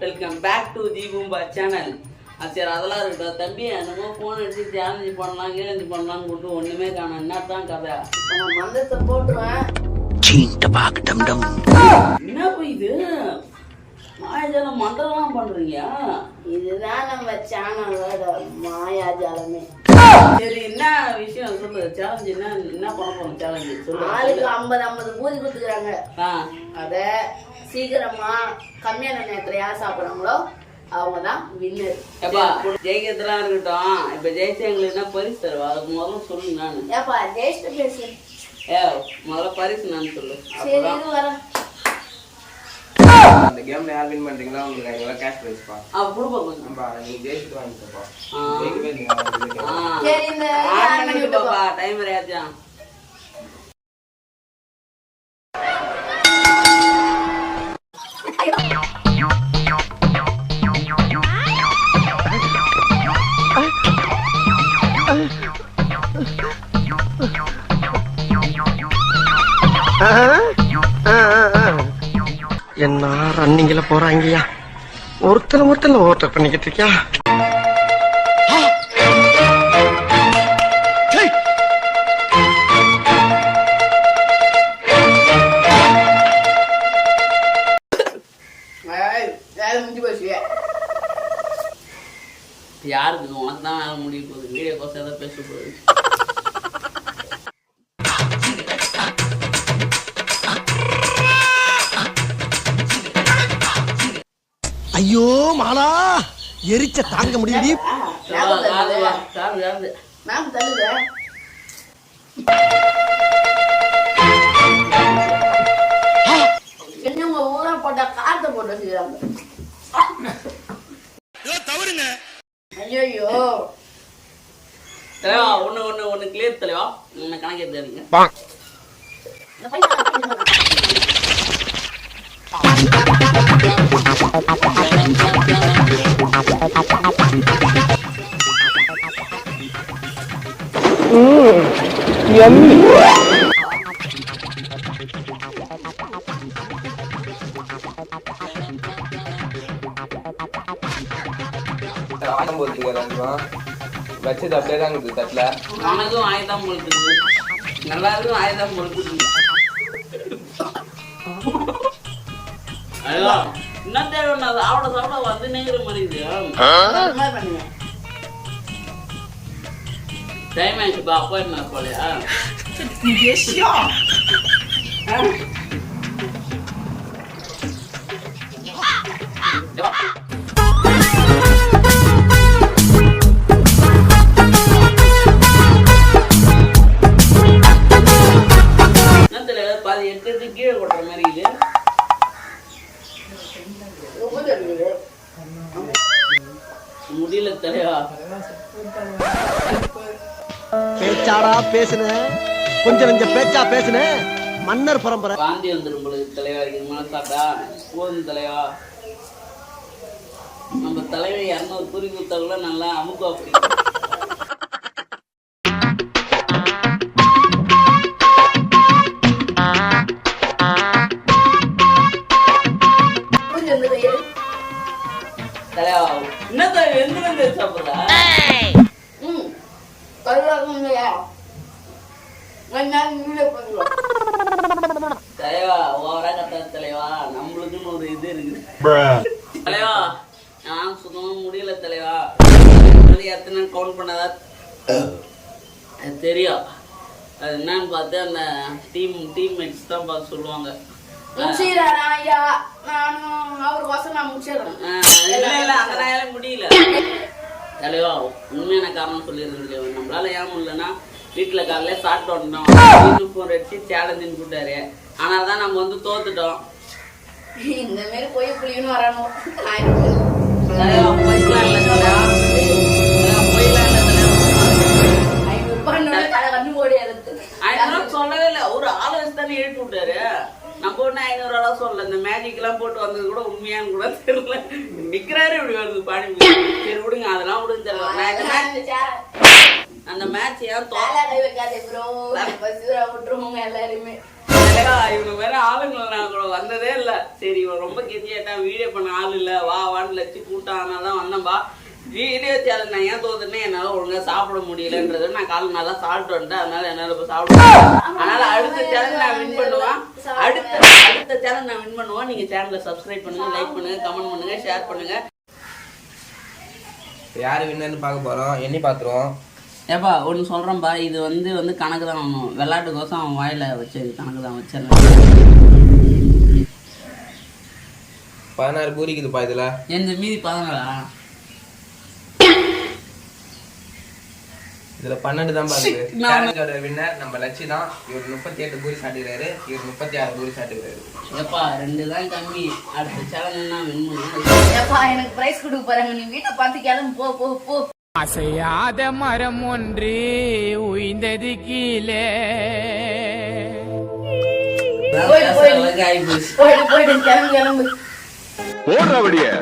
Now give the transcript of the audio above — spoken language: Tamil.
வெல்கம் பேக் டு தி பூம்பா சேனல். சரி அதெல்லாம் இருக்கட்டும் தம்பி. என்னமோ ஃபோன் அடிச்சு சேலஞ்சு பண்ணலாம் கேலஞ்சு பண்ணலாம்னு கூப்பிட்டு ஒன்றுமே காணும். என்னத்தான் கதை? நான் மந்தத்தை போட்டுருவேன். என்ன போய் இது மாயாஜாலம் மண்டலம் பண்றீங்க? இதுதான் நம்ம சேனலோட மாயாஜாலமே. சரி என்ன விஷயம் சொல்லு. சேலஞ்சு என்ன பண்ண போறோம்? சேலஞ்சு சொல்லு. ஆளுக்கு 50 ஊதி கொடுத்துக்கிறாங்க. அத சீக்கிரமா கம்மியான நேரத்துல யார் சாப்பிடுறாங்களோ அவங்கதான் வின்னர். ஜெயிக்கிறதுலாம் இருக்கட்டும். இப்ப ஜெயிச்சா எங்களுக்கு என்ன பரிசு தருவா? அதுக்கு முதல்ல சொல்லு. நானு ஏப்பா ஜெயிச்சுட்டு பேசு. முதல்ல பரிசு நான் சொல்லு. சரி இது வரேன். அந்த கேம்ல யார் வின் பண்றீங்களோ உங்களுக்கு 5000 கேஷ் பிரைஸ் பா. கொடுப்போம் கொஞ்சம். நீங்க ஜெயிச்சிட்டு வாங்கிட்டப்பா. சரி இந்த ஆன் பண்ணி விட்டுப்பா. டைம் வரையாச்சா? என்ன ரன்னிங்ல போறாங்கயா? ஒருத்தர் ஓவர்டேக் பண்ணிக்கிட்டு இருக்கியா? யாருக்கு உனக்கு தான் வேலை முடிய போகுது. வீடியோ கோசம் ஏதாவது பேச போகுது. ஐயோ மாலா எரிச்ச தாங்க முடியல. மேம் தள்ளுங்க. என்னங்க ஊரா போட்ட கார்த்தை போட்டு வச்சுக்கிறாங்க. தவறுங்க. ஐயோ தலைவா ஒண்ணு கிளியர் தலைவா. என்ன கணக்கு தெரியுங்க? ஆட்டம் போட்டுருக்காங்க. வச்சது அப்படியே தான் இருக்குது தட்டுல. நமக்கும் ஆயுதம் பொழுது நல்லாருக்கும் ஆயுதம் பொழுது. என்ன தேவை? சாப்பிட வந்து நேர மாதிரி டைம் ஆயிடுச்சுப்பா. அப்பாயின்மெண்ட் போலையா? பாதி எடுத்து கீழே கொட்டுற மாதிரி இது. முடியல தலைவா. பேச்சாடா பேசுன, கொஞ்சம் பேச்சா பேசுன. மன்னர் பரம்பரை வாந்தி வந்துடும் பொழுது தலைவா. இது மேல சாப்பிட்டா போதும் தலைவா. நம்ம தலைவை 200 குறி கொடுத்தாக்குள்ள நல்லா அமுக்கு. அப்படி தலைவா என்ன தலைவா எந்த சாப்பிடுறா? தலைவா ஓவரா கத்தாது தலைவா. நம்மளுக்குன்னு ஒரு இது இருக்குது தலைவா. நான் சுத்தமா முடியல தலைவா. எத்தனை கவுண்ட் பண்ணதா தெரியும். அது என்னன்னு பார்த்து அந்த டீம்மேட்ஸ் தான் பார்த்து சொல்லுவாங்க. முடியல தலைவா. உண்மையான காரணம் சொல்லியிருந்தேன். நம்மளால ஏன் முடியலன்னா வீட்டுல காலையில சாப்பிட்டு வந்துட்டோம். ஃபோன் அடிச்சு சேலஞ்சுன்னு கூட்டாரு. ஆனால்தான் நம்ம வந்து தோத்துட்டோம். இந்த மாதிரி போய் புளின்னு வரணும். சொல்லவே இல்லை. ஒரு ஆளு வச்சு தானே எழுப்பி விட்டாரு. நம்ம ஒண்ணு 500 சொல்லல. இந்த மேஜிக் எல்லாம் போட்டு வந்தது கூட உண்மையானு கூட தெரியல. நிக்கிறாரு இப்படி வருது பாடி. சரி விடுங்க, அதெல்லாம் விடுங்க தெரியல. அந்த மேட்ச் ஏன் விட்டுருவோங்க எல்லாருமே. இவனுக்கு வேற ஆளுங்க நான் கூட வந்ததே இல்ல. சரி இவன் ரொம்ப கெட்டியாட்டான், வீடியோ பண்ண ஆள் இல்ல, வா வான்னு லட்சி கூட்டம், அதனாலதான் வந்தேன்பா. வீடியோ சேனல் நான் ஏன் தோத்துட்டேன், என்னால ஒழுங்கா சாப்பிட முடியலன்றது. நான் காலை நல்லா சாப்பிட்டு வந்துட்டேன், அதனால என்னால இப்ப சாப்பிட. அதனால அடுத்த சேனல் நான் வின் பண்ணுவேன். அடுத்த சேனல் நான் வின் பண்ணுவேன். நீங்க சேனலை சப்ஸ்கிரைப் பண்ணுங்க, லைக் பண்ணுங்க, கமெண்ட் பண்ணுங்க, ஷேர் பண்ணுங்க. யாரு வின்னர்னு பார்க்க போறோம், எண்ணி பாத்துருவோம். ஏப்பா ஒன்று சொல்கிறேன்ப்பா, இது வந்து கணக்கு தான் ஆகணும். விளையாட்டுக்கோசம் அவன் வாயில வச்சது கணக்கு தான் வச்சிடலாம். 16 பூரிக்குதுப்பா இதுல. எந்த மீதி 14. இதுல 12 தான் பாக்குது. சேலஞ்சோட வின்னர் நம்ம லட்சி தான். இவர் 38 பூரி சாப்பிடுறாரு, இவர் 36 பூரி சாப்பிடுறாரு. ஏப்பா 2 தான் கம்மி. அடுத்த சேலஞ்ச் நான் வின் பண்ணுவேன். ஏப்பா எனக்கு பிரைஸ் கொடுக்க போறாங்க, நீ வீட்டை பார்த்து கிளம்பு, போ போ போ. அசையாத மரம் ஒன்று உயிர்ந்தது கீழே. போயிடு கிளம்பு கிளம்பு. ஓடுறபடியே